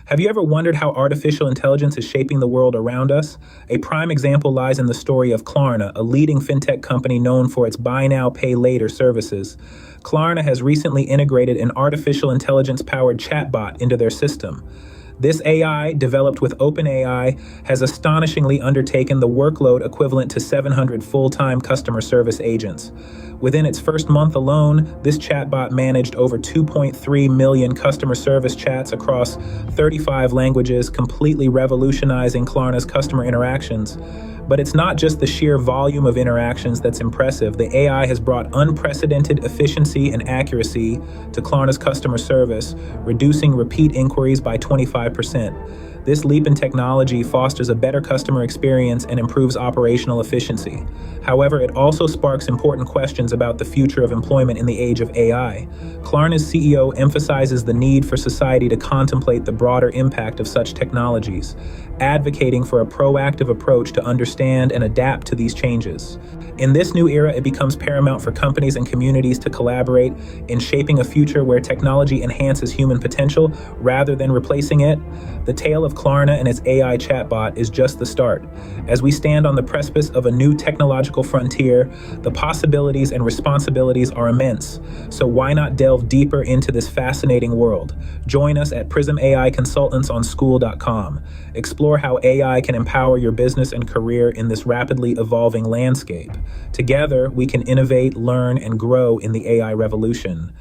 Have you ever wondered how artificial intelligence is shaping the world around us? A prime example lies in the story of Klarna, a leading fintech company known for its buy now, pay later services. Klarna has recently integrated an artificial intelligence-powered chatbot into their system. This AI, developed with OpenAI, has astonishingly undertaken the workload equivalent to 700 full-time customer service agents. Within its first month alone, this chatbot managed over 2.3 million customer service chats across 35 languages, completely revolutionizing Klarna's customer interactions. But it's not just the sheer volume of interactions that's impressive. The AI has brought unprecedented efficiency and accuracy to Klarna's customer service, reducing repeat inquiries by 25%. This leap in technology fosters a better customer experience and improves operational efficiency. However, it also sparks important questions about the future of employment in the age of AI. Klarna's CEO emphasizes the need for society to contemplate the broader impact of such technologies, advocating for a proactive approach to understand and adapt to these changes. In this new era, it becomes paramount for companies and communities to collaborate in shaping a future where technology enhances human potential rather than replacing it. The tale of Klarna and its AI chatbot is just the start. As we stand on the precipice of a new technological frontier, the possibilities and responsibilities are immense. So why not delve deeper into this fascinating world? Join us at Prism AI Consultants on school.com. Explore how AI can empower your business and career in this rapidly evolving landscape. Together, we can innovate, learn, and grow in the AI revolution.